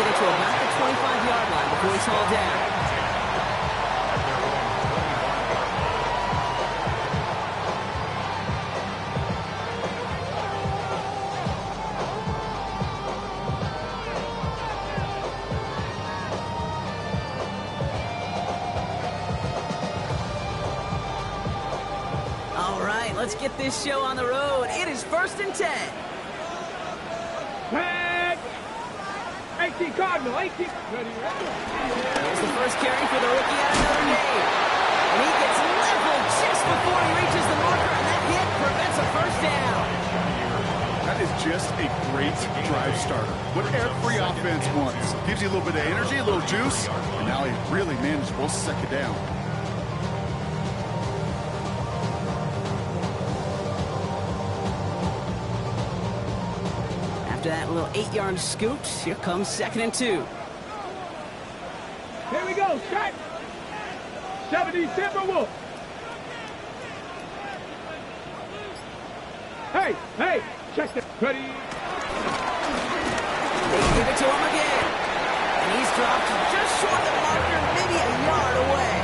get it to about the 25-yard line before he's hauled down. Let's get this show on the road. It is 1st and 10. Tag! 18 Cardinal, 18. Ready. Here's the first carry for the rookie out of Notre Dame. And he gets leveled just before he reaches the marker, and that hit prevents a first down. That is just a great drive starter. What every offense wants. Gives you a little bit of energy, a little juice, and now he really managed both second down. After that little 8-yard scoot, here comes 2nd and 2. Here we go, strike. 70 Timberwolves. Hey, check this. Ready. They give it to him again. And he's dropped just short of the marker, maybe a yard away.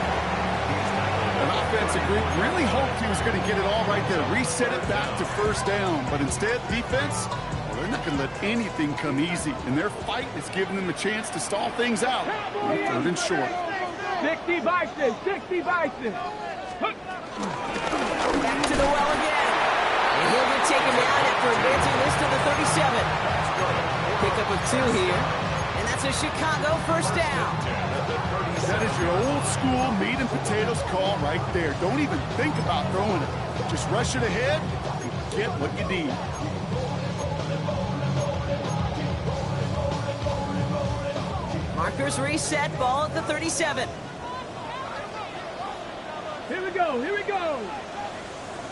An offensive group really hoped he was going to get it all right there, reset it back to first down. But instead, defense, they're not going to let anything come easy. And their fight is giving them a chance to stall things out. 3rd and short. 60 Bison, 60 Bison. Back to the well again. And he'll get taken down after advancing this to the 37. Pickup of 2 here. And that's a Chicago first down. That is your old school meat and potatoes call right there. Don't even think about throwing it. Just rush it ahead and get what you need. Markers reset, ball at the 37. Here we go.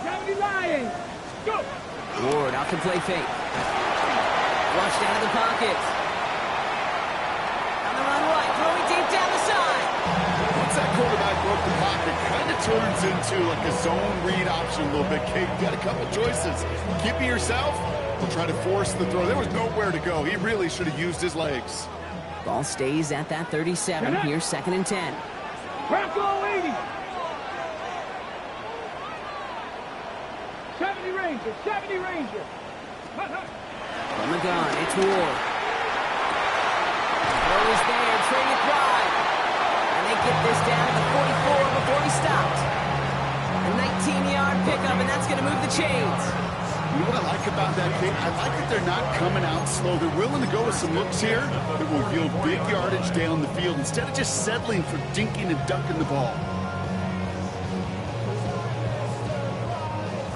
70 Lions. Go. Ward out to play fake. Flushed out of the pocket. On the run right, throwing deep down the side. Once that quarterback broke the pocket, kind of turns into like a zone read option a little bit. Kate, you got a couple choices. Keep it yourself or try to force the throw. There was nowhere to go. He really should have used his legs. Ball stays at that 37. Here's 2nd and 10. Bronco 80. 70 Rangers, 70 Rangers. From the gun, it's Ward. Throw is there, trading drive. And they get this down to the 44 before he stopped. A 19-yard pickup, and that's going to move the chains. You know what I like about that, Kate? I like that they're not coming out slow. They're willing to go with some looks here that will yield big yardage down the field instead of just settling for dinking and dunking the ball.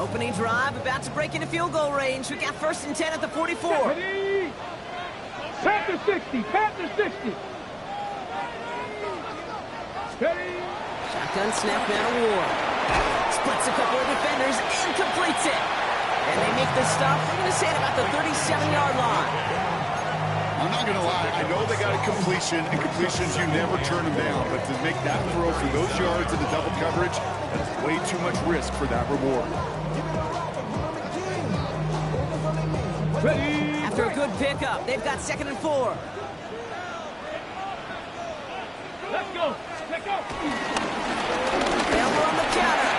Opening drive, about to break into field goal range. We got 1st and 10 at the 44. Ready. Panther 60, Panther 60. Ready. Shotgun snap now to Ward. Splits a couple of defenders and completes it. And they make the stop. We're going to say at about the 37-yard line. I'm not going to lie. I know they got a completion, and completions, you never turn them down. But to make that throw for those yards in the double coverage, that's way too much risk for that reward. Ready. After a good pickup, they've got 2nd and 4. Let's go. Elbow on the counter.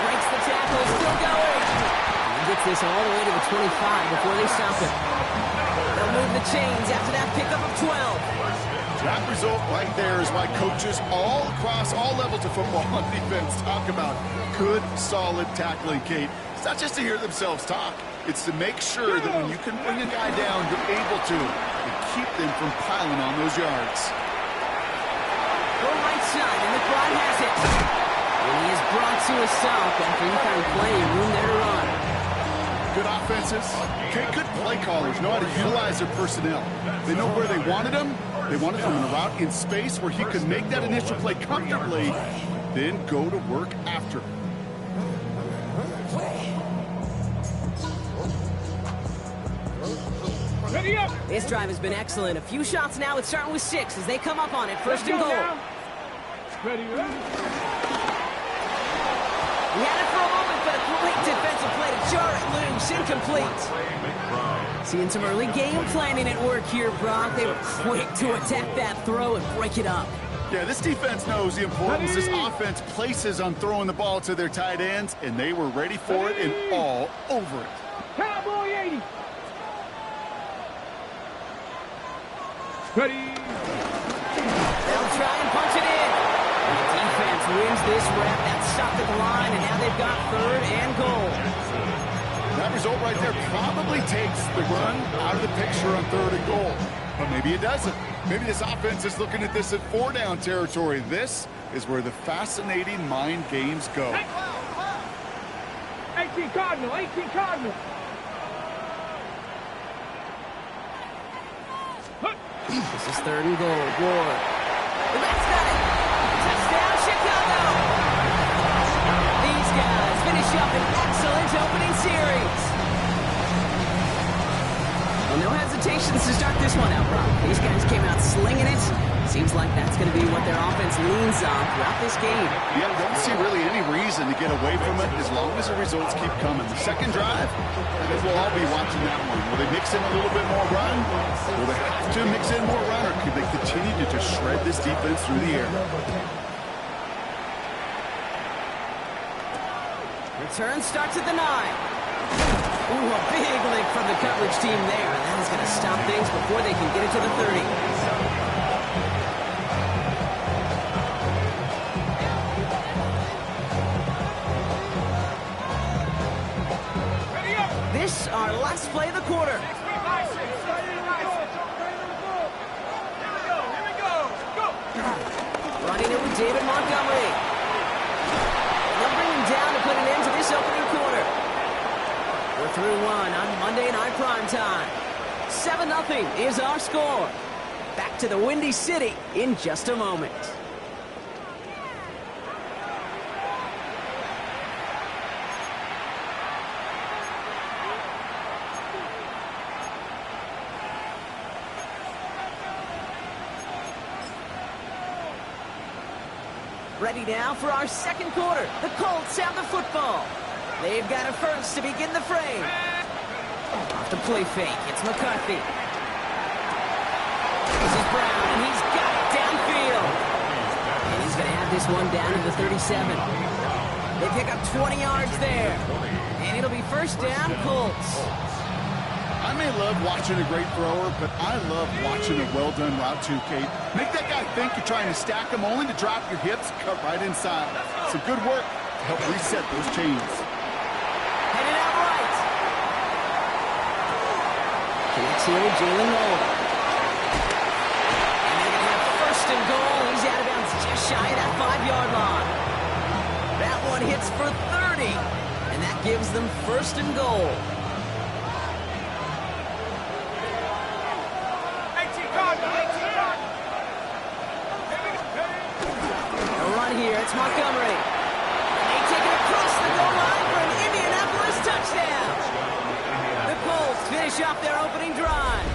Breaks the tackle, still going. And gets this all the way to the 25 before they stop it. They'll move the chains after that pickup of 12. That result right there is why coaches all across all levels of football on defense talk about good, solid tackling, Kate. It's not just to hear themselves talk. It's to make sure that when you can bring a guy down, you're able to and keep them from piling on those yards. Go right side, and the crowd has it. And he is brought to a stop after he found plenty of room there to run. Good offenses, okay, good play callers know how to utilize their personnel. They know where they wanted them. They wanted them in a route in space where he could make that initial play comfortably, then go to work after. Ready up. This drive has been excellent. A few shots now. It's starting with 6 as they come up on it. 1st and goal. Ready. He had it for a moment, but a great defensive play to jar it loose. Incomplete. Seeing some early game planning at work here, Brock. They were quick to attack that throw and break it up. Yeah, this defense knows the importance this offense places on throwing the ball to their tight ends, and they were ready for it and all over it. Cowboy 80. Ready. They'll try and punch it in. The defense wins this rep. That stopped at the line, and now they've got 3rd and goal. That result right there probably takes the run out of the picture on 3rd and goal. But maybe it doesn't. Maybe this offense is looking at this at 4-down territory. This is where the fascinating mind games go. 18 Cardinal, 18 Cardinal. This is 3rd and goal. Ward. That's got it. Touchdown, Chicago. These guys finish up an excellent opening series. Well, no hesitations to start this one out, Brock. These guys came out slinging it. Seems like that's going to be what their offense leans on throughout this game. Yeah, don't see really any reason to get away from it as long as the results keep coming. The second drive, I think we'll all be watching that one. Will they mix in a little bit more run? Will they have to mix in more run, or could they continue to just shred this defense through the air? Return starts at the 9. Ooh, a big lick from the coverage team there. That is going to stop things before they can get it to the 30. This, our last play of the quarter. Running it with David Montgomery. They'll bring him down to put an end to this opening quarter. We're through one on Monday Night Primetime. 7-0 is our score. Back to the Windy City in just a moment. Ready now for our second quarter. The Colts have the football. They've got it first to begin the frame. Off the play fake, it's McCarthy. This is Brown, and he's got it downfield. And he's going to have this one down to the 37. They pick up 20 yards there. And it'll be first down, Colts. I may love watching a great thrower, but I love watching a well-done route too, Kate. Make that guy think you're trying to stack him only to drop your hips, cut right inside. Some good work to help reset those chains. Headed out right. Connects here with Jalen Nolan. And they're going to have first and goal. He's out of bounds just shy of that 5-yard line. That one hits for 30. And that gives them first and goal. Here, it's Montgomery. And they take it across the goal line for an Indianapolis touchdown. The Colts finish off their opening drive.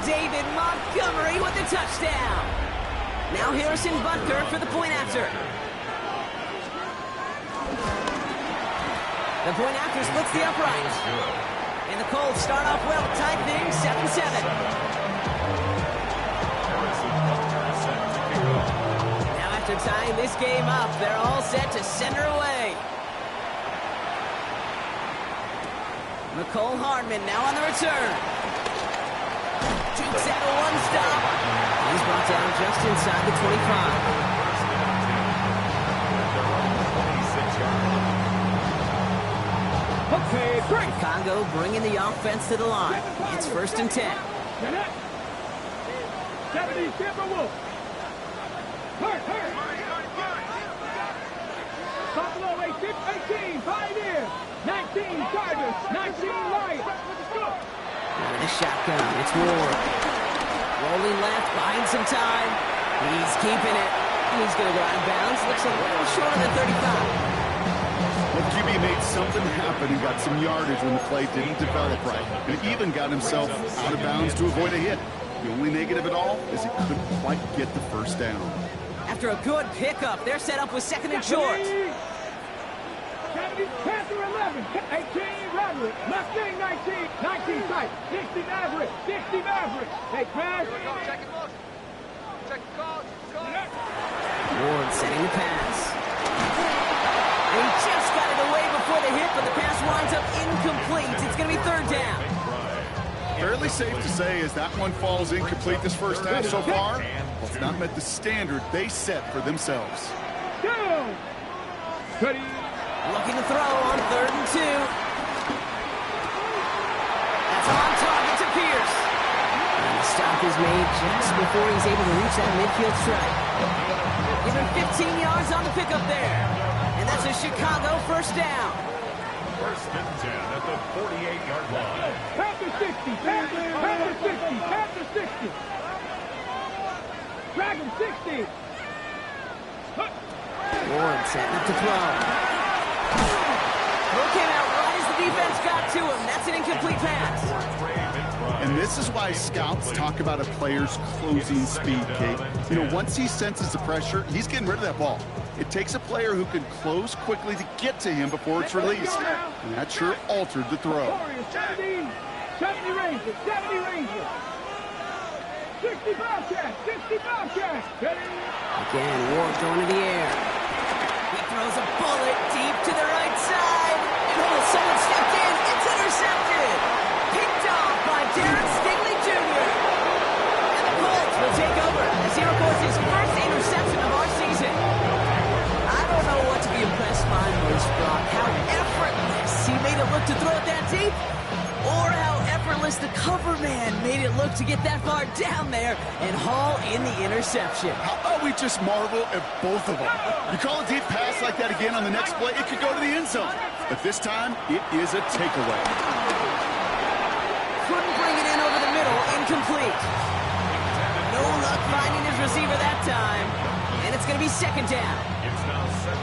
David Montgomery with the touchdown. Now Harrison Butker for the point after. The point after splits the upright. And the Colts start off well, tied things 7-7. After tying this game up, they're all set to center away. Mecole Hardman now on the return. Jukes out a one-stop. He's brought down just inside the 25. Okay, great. Chicago bringing the offense to the line. It's first and 10. 70 Timberwolves. Buffalo 18, Pioneer, 19 Chargers, 19 Lions. Out of the shotgun, it's Ward. Rolling left, buying some time. He's keeping it. He's going to go out of bounds. Looks a little short of the 35. Well, QB made something happen and got some yardage when the play didn't develop right. And even got himself out of bounds to avoid a hit. The only negative at all is he couldn't quite get the first down. After a good pickup, they're set up with second and short. 70, Panther 11, 18, Roderick, Mustang 19, 19 tight, 60 Maverick, 60 Maverick. Hey, Crash. Here we go, check and look. Check the calls. Ward setting the pass. And he just got it away before the hit, but the pass winds up incomplete. It's going to be third down. Fairly safe to say as that one falls incomplete this first half so far, well, it's not met the standard they set for themselves. Down. Ready. Looking to throw on 3rd and 2. That's on target to Pierce. And the stop is made just before he's able to reach that midfield strike. Give him 15 yards on the pickup there. And that's a Chicago first down. First and 10 at the 48-yard line. Panther 60, Panther 60, Panther 60. Dragon 60. Ward setting up to throw. Throw came out right as the defense got to him. That's an incomplete pass. And this is why scouts talk about a player's closing speed, Kate. You know, once he senses the pressure, he's getting rid of that ball. It takes a player who can close quickly to get to him before it's released. And that sure altered the throw. 70, 70 Ranger, 70 Ranger. 60 Bobcat, 60 Bobcat. Ready. Again, Ward going to the air. He throws a bullet deep to the right side. And oh, someone stepped in. It's intercepted. Picked off by Darren Stingley Jr. And the Colts will take over as he records his first interception of our season. I don't know what to be impressed by most, Brock. How effortless he made it look to throw it that deep, or how effortless the cover man made it look to get that far down there and haul in the interception. How about we just marvel at both of them? You call a deep pass like that again on the next play, it could go to the end zone. But this time, it is a takeaway. Couldn't bring it in over the middle, incomplete. No luck finding his receiver that time. And it's going to be second down.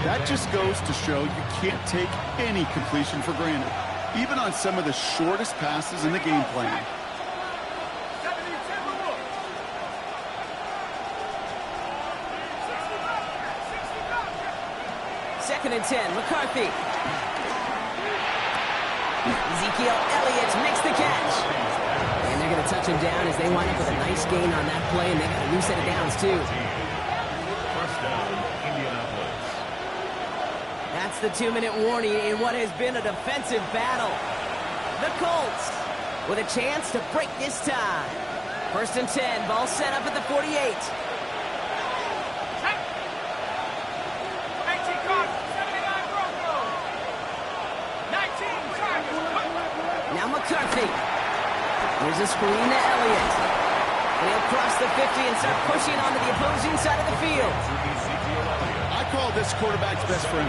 That just goes to show you can't take any completion for granted, even on some of the shortest passes in the game plan. Second and 10, McCarthy. Ezekiel Elliott makes the catch. And they're going to touch him down as they wind up with a nice gain on that play, and they got a new set of downs, too. First down, Indianapolis. That's the 2-minute warning in what has been a defensive battle. The Colts with a chance to break this tie. First and 10, ball set up at the 48. Now McCarthy. Here's a screen to Elliott. And he'll cross the 50 and start pushing onto the opposing side of the field. I call this quarterback's best friend.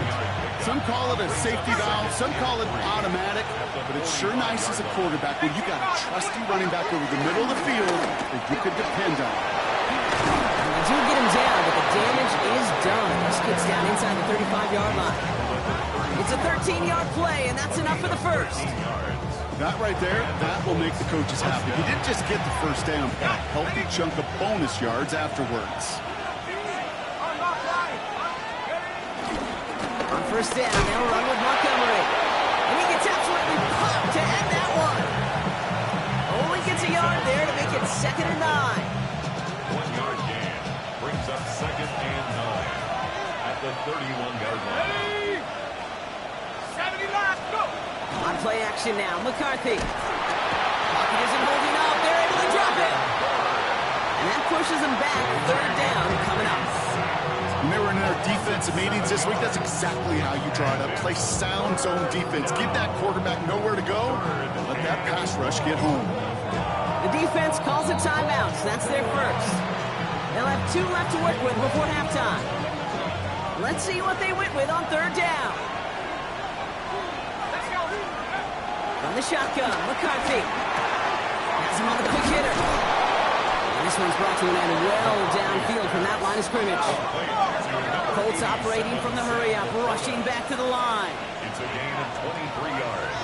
Some call it a safety valve, some call it automatic, but it's sure nice as a quarterback when you got a trusty running back over the middle of the field that you could depend on. And they do get him down, but the damage is done. This gets down inside the 35-yard line. It's a 13-yard play, and that's enough for the first. That right there, that will make the coaches happy. He didn't just get the first down, but a healthy chunk of bonus yards afterwards. On first down, they'll run with Montgomery. And he gets absolutely popped to end that one. Only gets a yard there to make it second and 9. 1-yard gain brings up second and 9 at the 31-yard line. 70 last, go! On play action now, McCarthy. Pocket isn't holding up. They're able to drop it. And that pushes them back. Third down coming up. When they were in their defensive meetings this week, that's exactly how you draw it up. Play sound zone defense. Give that quarterback nowhere to go, and let that pass rush get home. The defense calls a timeout, so that's their first. They'll have 2 left to work with before halftime. Let's see what they went with on third down. From the shotgun, McCarthy. Has him on the quick hitter. And this one's brought to an end well downfield from that line of scrimmage. Colts operating from the hurry-up, rushing back to the line. It's a gain of 23 yards.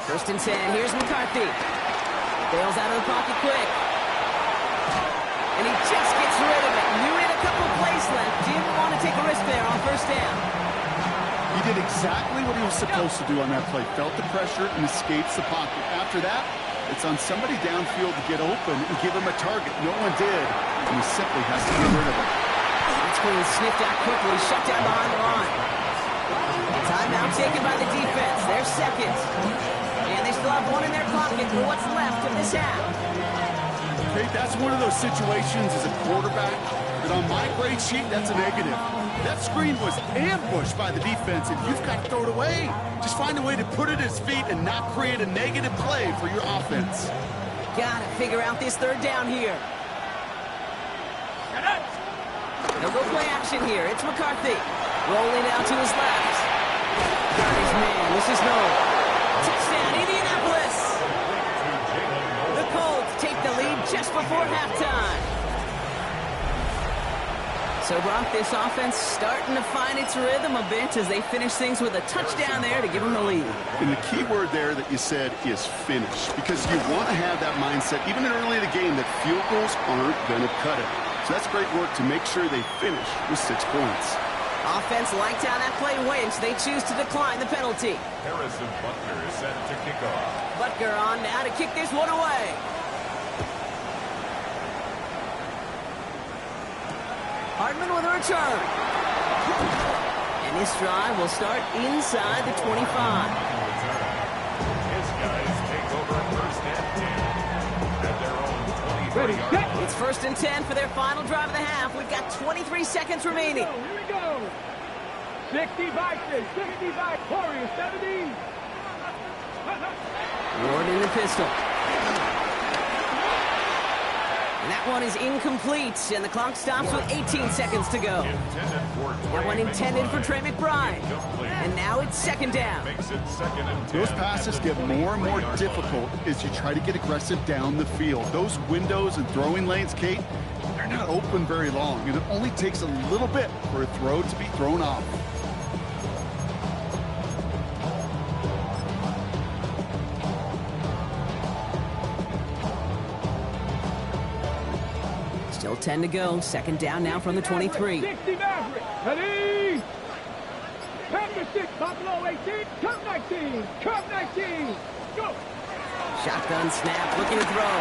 First and 10, here's McCarthy. Bails out of the pocket quick. And he just gets rid of it. Knew he had a couple plays left. Didn't want to take a risk there on first down. He did exactly what he was supposed to do on that play. Felt the pressure and escapes the pocket. After that, it's on somebody downfield to get open and give him a target. No one did, and he simply has to get rid of it. It's being sniffed out quickly, shut down behind the line. Timeout taken by the defense. They're seconds. And they still have one in their pocket for what's left of this half. Okay, that's one of those situations as a quarterback that on my grade sheet, that's a negative. That screen was ambushed by the defense, and you've got to throw it away. Just find a way to put it at his feet and not create a negative play for your offense. Gotta figure out this third down here. They'll go play action here. It's McCarthy. Rolling out to his left. Got his man. This is no. Touchdown, Indianapolis. The Colts take the lead just before halftime. So, Brock, this offense starting to find its rhythm a bit as they finish things with a touchdown there to give them the lead. And the key word there that you said is finish, because you want to have that mindset, even early in the game, that field goals aren't going to cut it. So that's great work to make sure they finish with 6 points. Offense liked how that play went, so they choose to decline the penalty. Harrison Butker is set to kick off. Butker on now to kick this one away. Hartman with a return. And this drive will start inside the 25. His guys take over first and 10 at their own 23-yard. It's first and 10 for their final drive of the half. We've got 23 seconds remaining. Here we go. 65, 65, Warriors, 70. Ward in the pistol. And that one is incomplete, and the clock stops with 18 seconds to go. That one intended for Trey McBride. And now it's second down. Makes it second and 10. Those passes get more and more difficult as you try to get aggressive down the field. Those windows and throwing lanes, Kate, they're not open very long, and it only takes a little bit for a throw to be thrown off. Still 10 to go. Second down now from the 23. 60 Maverick. Ready? Panther 6, Buffalo 18, Cub 19, Cub 19. Go. Shotgun snap, looking to throw.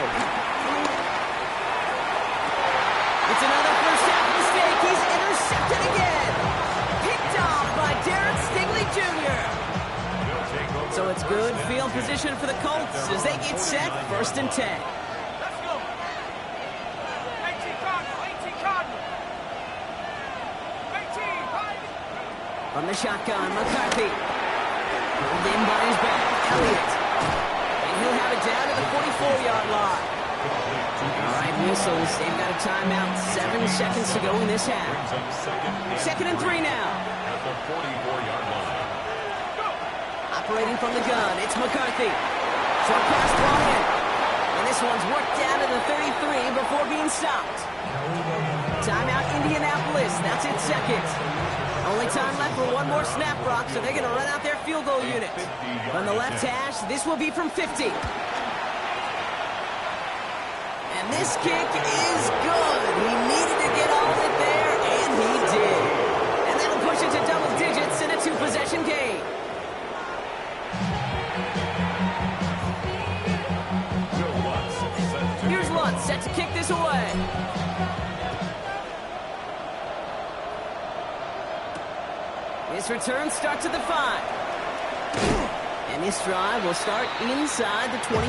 It's another first half mistake. He's intercepted again. Picked off by Derek Stingley Jr. So it's good field position for the Colts as they get set. First and 10. From the shotgun, McCarthy. Pulled in by his back, Elliott. And he'll have it down to the 44-yard line. All right, whistles. They've got a timeout. 7 seconds to go in this half. Second and 3 now. At the 44-yard line. Operating from the gun, it's McCarthy. Short pass thrown in. And this one's worked down to the 33 before being stopped. Timeout, Indianapolis. That's its second. Only time left for one more snap, Brock, so they're going to run out their field goal unit. From the left hash, this will be from 50. And this kick is good. He needed to get all of it there, and he did. And that'll push it to double digits in a 2-possession game. Here's Lutz set to kick this away. His return starts at the 5. And this drive will start inside the 25.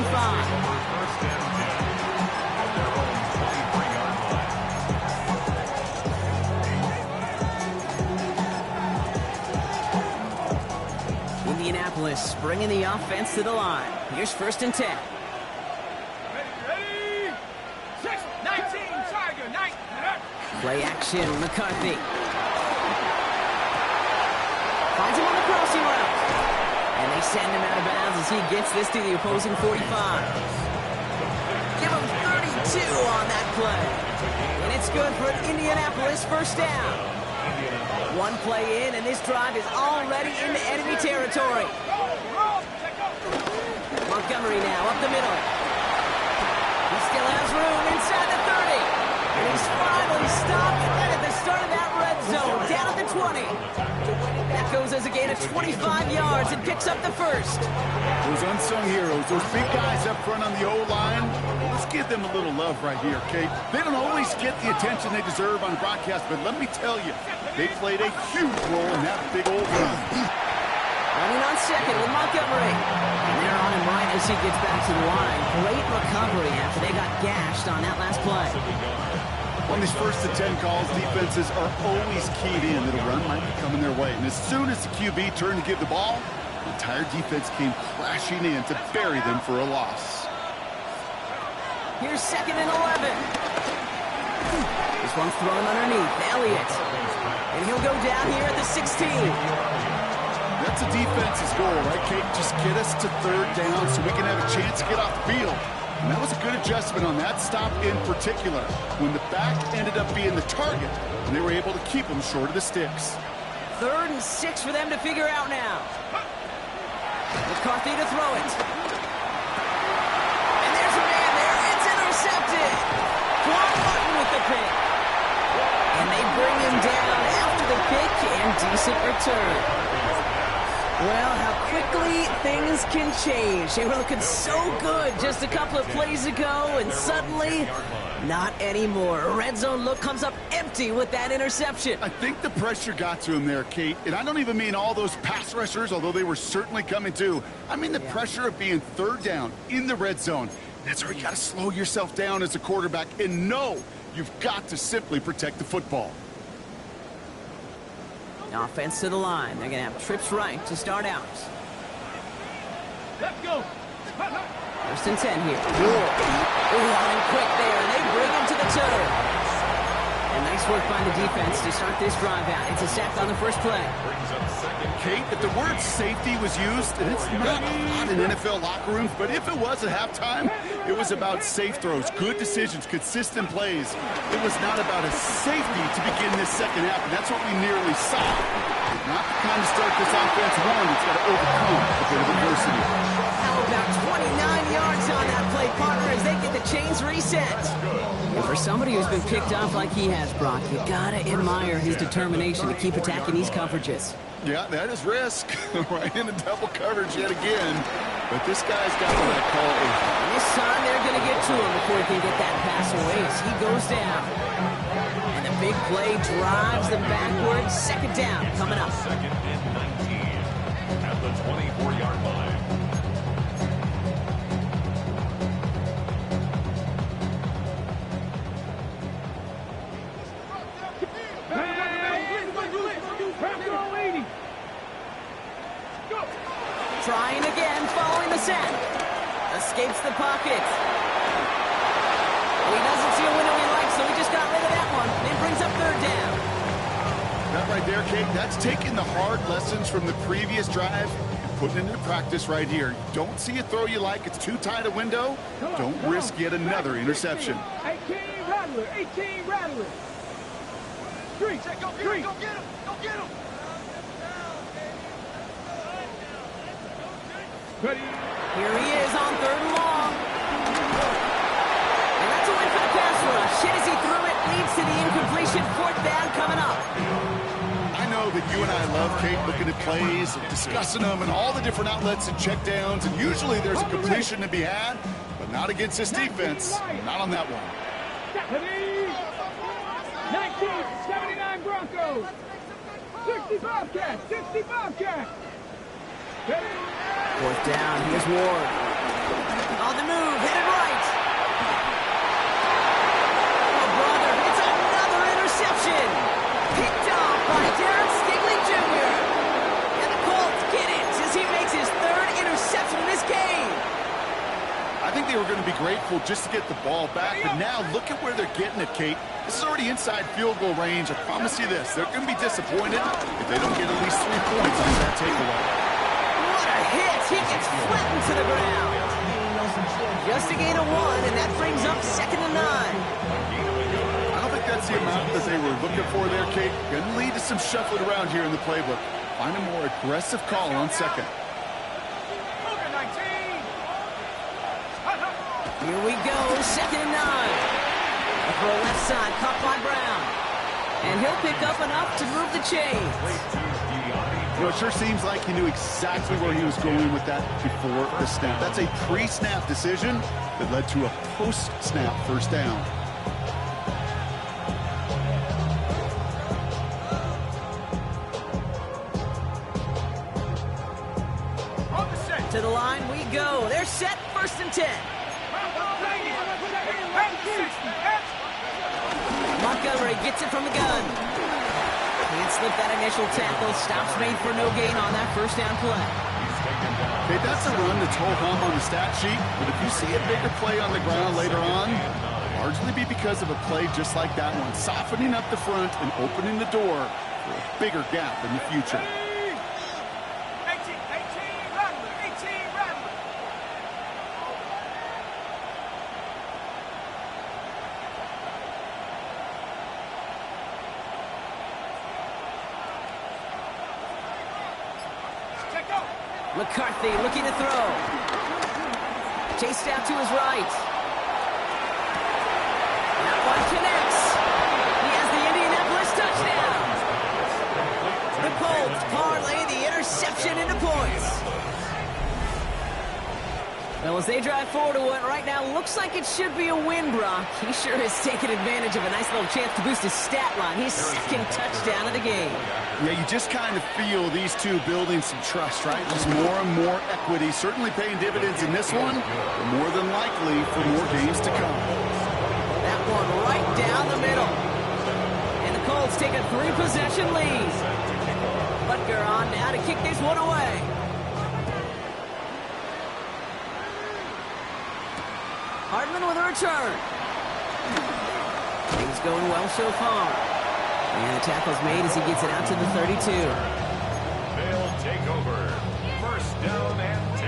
Indianapolis bringing the offense to the line. Here's first and 10. Ready? 6, 19, Tiger, 9. Play action, McCarthy. Finds him on the crossing route. And they send him out of bounds as he gets this to the opposing 45. Give him 32 on that play. And it's good for an Indianapolis first down. One play in, and this drive is already into enemy territory. Montgomery now up the middle. He still has room inside the 30. And he's finally stopped right at the start of that red zone, down at the 20. That goes as a gain of 25 yards and picks up the first. Those unsung heroes, those big guys up front on the O-line, let's give them a little love right here, Kate. They don't always get the attention they deserve on broadcast, but let me tell you, they played a huge role in that big old run. Running on second with Montgomery. And they're on him right as he gets back to the line. Great recovery after they got gashed on that last play. On these first and 10 calls, defenses are always keyed in that a run might be coming their way. And as soon as the QB turned to give the ball, the entire defense came crashing in to bury them for a loss. Here's 2nd and 11. This one's thrown underneath. Elliott. And he'll go down here at the 16. That's a defense's goal, right, Kate? Just get us to 3rd down so we can have a chance to get off the field. And that was a good adjustment on that stop in particular, when the back ended up being the target, and they were able to keep them short of the sticks. 3rd and 6 for them to figure out now. McCarthy to throw it. And there's a man there. It's intercepted. Quan Martin with the pick. And they bring him down after the pick and decent return. Well, how quickly things can change. They were looking so good just a couple of plays ago, and suddenly, not anymore. A red zone look comes up empty with that interception. I think the pressure got to him there, Kate. And I don't even mean all those pass rushers, although they were certainly coming too. I mean the pressure of being 3rd down in the red zone. That's where you got to slow yourself down as a quarterback and know you've got to simply protect the football. Offense to the line. They're going to have trips right to start out. Let's go. 1st and 10 here. On him quick there, and they bring him to the turn. And nice work by the defense to start this drive out. It's a sack on the first play. Kate, if the word safety was used, and it's not a lot in NFL locker rooms, but if it was at halftime, it was about safe throws, good decisions, consistent plays. It was not about a safety to begin this second half, and that's what we nearly saw. Not the kind of start this offense won. It's got to overcome a bit of adversity. How about 29 yards on that play, partner, as they get the chains reset. And for somebody who's been picked off like he has, Brock, you gotta admire his determination to keep attacking these coverages. Yeah, that is risk. Right into double coverage yet again. But this guy's got what I call a... This time they're going to get to him before he can get that pass away as he goes down. And the big play drives them backwards. 2nd down coming up. 2nd and 19 at the 24-yard line. Trying again, following the sack. Escapes the pocket. Well, he doesn't see a window he likes, so he just got rid of that one. And brings up 3rd down. That right there, Kate, that's taking the hard lessons from the previous drive and putting it into practice right here. Don't see a throw you like. It's too tight a window. Don't risk yet another interception. 18 Rattler. 18 Rattler. Three. Go get him. Go get him. Go get him. Ready. Here he is on 3rd and long. And that's a win for the pass rush. Hit as he threw it, leads to the incompletion. 4th down coming up. I know that you and I love, Kate, looking at plays, and discussing them, and all the different outlets and checkdowns, and usually there's a completion to be had, but not against this defense. Not on that one. 1979 Broncos. 65 Cats. 65 Cats. Ready. 4th down, here's Ward. On the move, headed right. Oh, brother, it's another interception. Picked off by Derek Stingley Jr. And the Colts get it as he makes his 3rd interception in this game. I think they were going to be grateful just to get the ball back, but now look at where they're getting it, Kate. This is already inside field goal range. I promise you this, they're going to be disappointed if they don't get at least 3 points on that takeaway. What a hit! He gets flattened to the ground. Just a gain of 1, and that brings up 2nd and 9. I don't think that's the amount that they were looking for there, Kate. Going to lead to some shuffling around here in the playbook. Find a more aggressive call on 2nd. Here we go, 2nd and 9. For a left side, caught by Brown. And he'll pick up enough to move the chains. You know, it sure seems like he knew exactly where he was going with that before the snap. That's a pre-snap decision that led to a post-snap first down. To the line we go. They're set, 1st and 10. Montgomery gets it from the gun. Can't slip that initial tackle. Stops made for no gain on that first down play. Okay, that's a run that's ho-hum on the stat sheet, but if you see a bigger play on the ground later on, it'll largely be because of a play just like that one, softening up the front and opening the door for a bigger gap in the future. McCarthy looking to throw. Chased out to his right. That one connects. He has the Indianapolis touchdown. The Colts parlay the interception into points. Well, as they drive forward to what right now looks like it should be a win, Brock, he sure has taken advantage of a nice little chance to boost his stat line. His 2nd touchdown of the game. Yeah, you just kind of feel these two building some trust, right? Just more and more equity, certainly paying dividends in this one, but more than likely for more games to come. That one right down the middle. And the Colts take a 3-possession lead. Butker on now to kick this one away. Hardman with a return. Things going well so far. And the tackle's made as he gets it out to the 32. They'll take over. 1st down and 10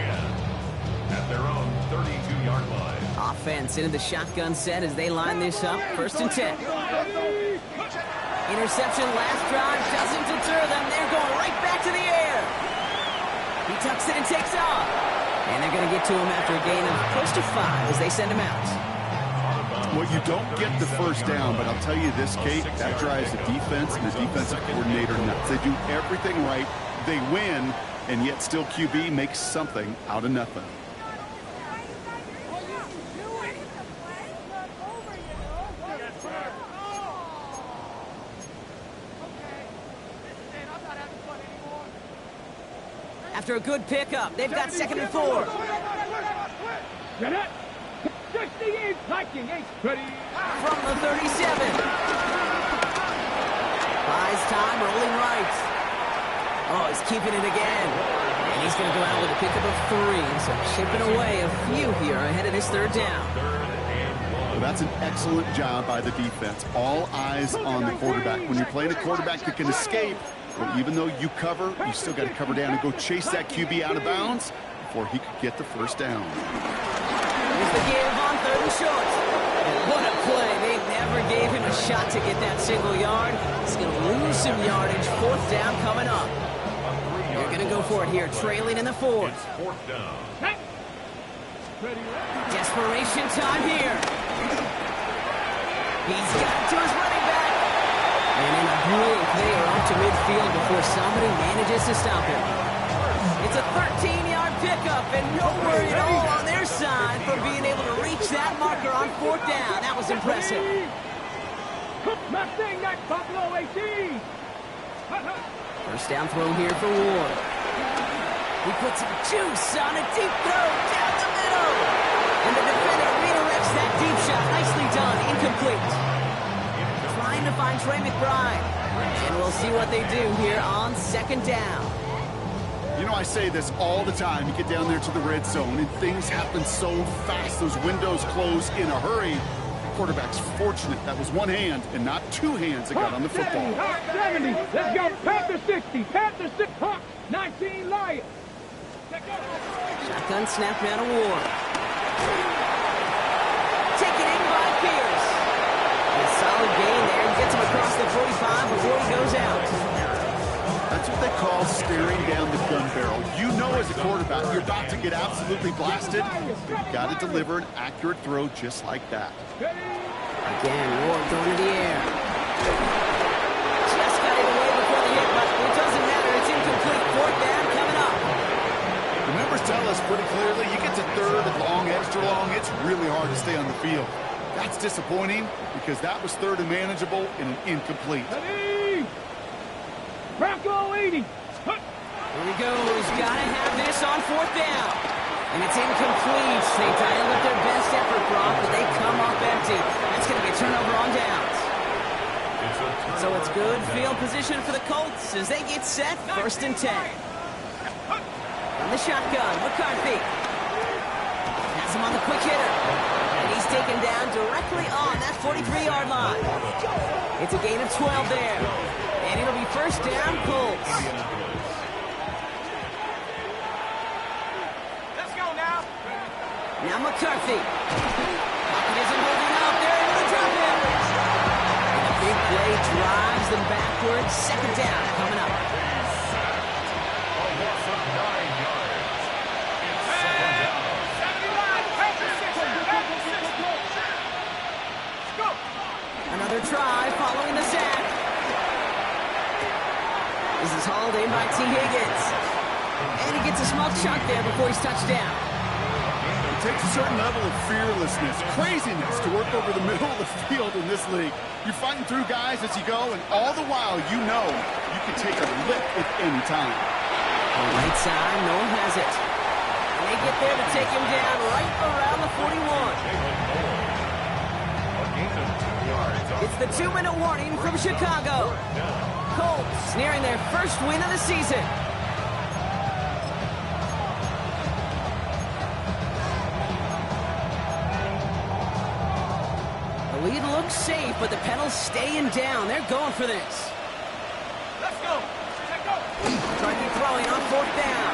at their own 32-yard line. Offense into the shotgun set as they line this up. 1st and 10. Interception last drive doesn't deter them. They're going right back to the air. He tucks it and takes off. And they're going to get to him after a gain of close to 5 as they send him out. Well, you don't get the first down, but I'll tell you this, Kate, that drives the defense and the defensive coordinator nuts. They do everything right. They win, and yet still QB makes something out of nothing. After a good pickup, they've got 2nd and 4. Jeanette, 68, Viking, 8, ready. From the 37. Buys time, rolling right. Oh, he's keeping it again. And he's going to go out with a pickup of 3. So chipping away a few here ahead of this 3rd down. Well, that's an excellent job by the defense. All eyes on the quarterback. When you're playing a quarterback that can escape, well, even though you cover, you still got to cover down and go chase that QB out of bounds before he could get the first down. Here's the give on 3rd and short. And what a play. They never gave him a shot to get that single yard. He's going to lose some yardage. 4th down coming up. They're going to go for it here, trailing in the 4th. It's 4th down. Desperation time here. He's got it to his running back. And in a blink, they are up to midfield before somebody manages to stop him. It's a 13-yard pickup, and no worry at all on their side for being able to reach that marker on 4th down. That was impressive. Mustang, that Buffalo 18. First down throw here for Ward. He puts some juice on a deep throw down the middle. And the defender redirects that deep shot. Nicely done. Incomplete. Trying to find Trey McBride. And we'll see what they do here on 2nd down. You know, I say this all the time. You get down there to the red zone, and things happen so fast. Those windows close in a hurry. The quarterback's fortunate. That was one hand and not 2 hands that got on the football. 70, let's go. Panther 60, Panther 6, Hawk 19, Lions. Shotgun snap now to Ward. Taken in by Pierce. A solid gain there. Gets him across the 45 before he goes out. That's what they call staring down the gun barrel. You know as a quarterback, you're about to get absolutely blasted. You've got to deliver an accurate throw just like that. Again, Ward going to the air. tell us pretty clearly, you get to third and long, extra long, it's really hard to stay on the field. That's disappointing because that was third and manageable and an incomplete. Ready? Bronco leading. Here he goes. Gotta have this on fourth down. And it's incomplete. They dialed up their best effort, Brock, but they come up empty. That's going to be a turnover on downs. So it's good field position for the Colts as they get set, 1st and 10. From the shotgun, McCarthy. Has him on the quick hitter. And he's taken down directly on that 43-yard line. It's a gain of 12 there. And it'll be 1st down, Colts. Let's go now. Now McCarthy. Pocket isn't holding up. They're able to drop him. And the big play drives them backwards. 2nd down coming up. Another try following the sack. This is hauled in by T. Higgins. And he gets a small chunk there before he's touched down. It takes a certain level of fearlessness, craziness to work over the middle of the field in this league. You're fighting through guys as you go, and all the while you know you can take a lick at any time. On the right side, no one has it. And they get there to take him down right around the 41. It's the 2-minute warning from Chicago. Colts nearing their first win of the season. The lead looks safe, but the pedals staying down. They're going for this. Let's go. Let's go. Trying to keep throwing on 4th down.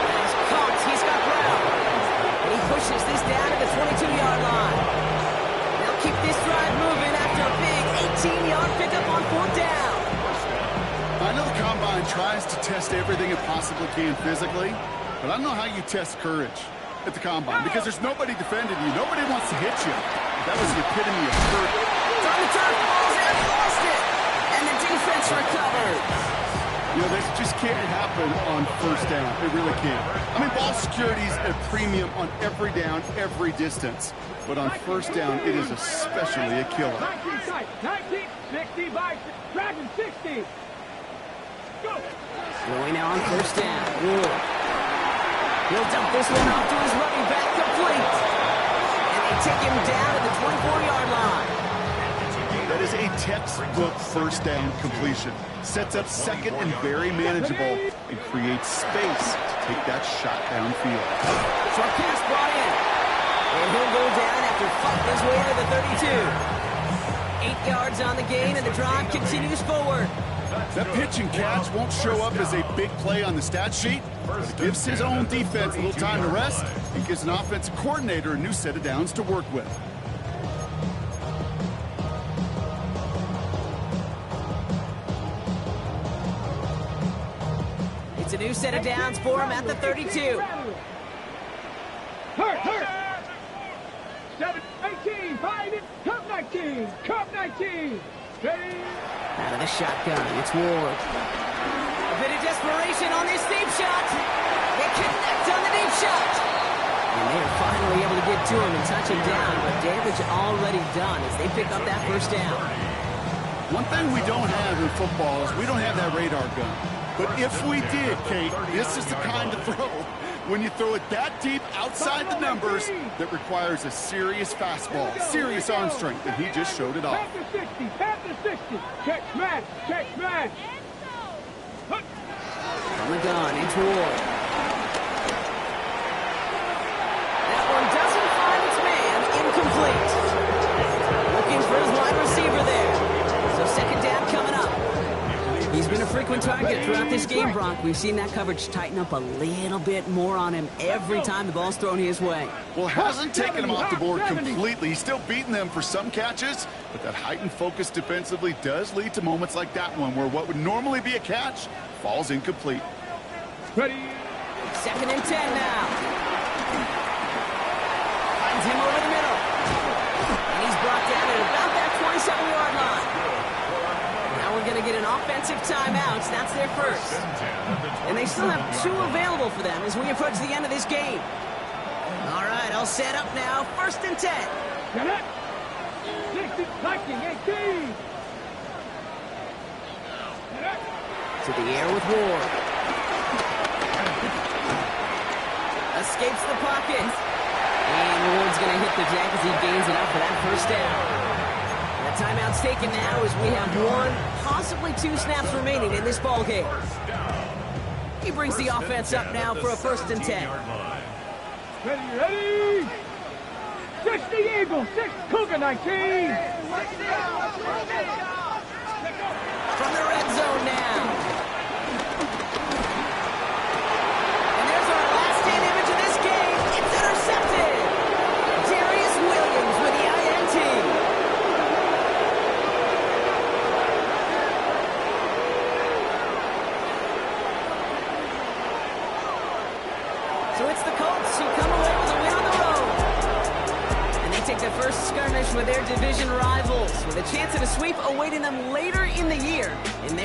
He's caught. He's got Brown. And he pushes this down to the 22-yard line. They'll keep this drive moving after a big 18-yard pickup on 4th down. I know the Combine tries to test everything it possibly can physically, but I don't know how you test courage at the Combine because there's nobody defending you. Nobody wants to hit you. That was the epitome of courage. It's on the turn. Ball's out. He lost it. And the defense recovers. You know, this just can't happen on 1st down. It really can't. I mean, ball security's a premium on every down, every distance. But on 1st down, it is especially a killer. 19 tight. 19, 60 by Dragon 60. Go. Throwing now on 1st down. Ward. He'll dump this one off to his running back, complete. And they take him down to the 24-yard line. That is a textbook 1st down completion. Sets up 2nd and very manageable and creates space to take that shot downfield. Short pass brought in. And he'll go down after fighting his way to the 32. 8 yards on the gain, and the drive continues forward. That pitch and catch won't show up as a big play on the stat sheet, but it gives his own defense a little time to rest and gives an offensive coordinator a new set of downs to work with. It's a new set of downs for him at the 32. Hurt. 7, 18, 5, Cup 19, Cup 19. Ready? Out of the shotgun, it's Ward. A bit of desperation on this deep shot. They connect on the deep shot. And they're finally able to get to him and touch him down, but damage already done as they pick up that 1st down. One thing we don't have in football is we don't have that radar gun. But if we did, Kate, this is the kind of throw when you throw it that deep outside the numbers that requires a serious fastball, serious arm strength, and he just showed it off. Tap the 60. Catch man. From the gun, it's Ward. That one doesn't find its man, incomplete. Looking for his wide receiver there. So 2nd down coming up. He's been a frequent target throughout this game, Bronk. We've seen that coverage tighten up a little bit more on him every time the ball's thrown his way. Well, it hasn't taken him off the board completely. He's still beating them for some catches, but that heightened focus defensively does lead to moments like that one where what would normally be a catch falls incomplete. Ready? 2nd and 10 now. Finds him over the middle. And he's brought down at about that 27-yard line. Now we're going to get an offensive timeouts. That's their first. And they still have 2 available for them as we approach the end of this game. All right, all set up now. 1st and 10. Get it. 60, 19, 18. To the air with Ward. Escapes the pocket. And Ward's going to hit the deck as he gains enough for that 1st down. That timeout's taken now as we have 1, possibly 2 snaps remaining in this ball game. He brings the offense up now for a 1st and 10. Ready. 60 Eagles, 6 Cougar 19. From the red zone now. And there's our last stand image of this game. It's intercepted. Darius Williams with the INT. So it's the Colts who come away with a win on the road. And they take their first skirmish with their division rivals with a chance at a sweep awaiting them later in the year in their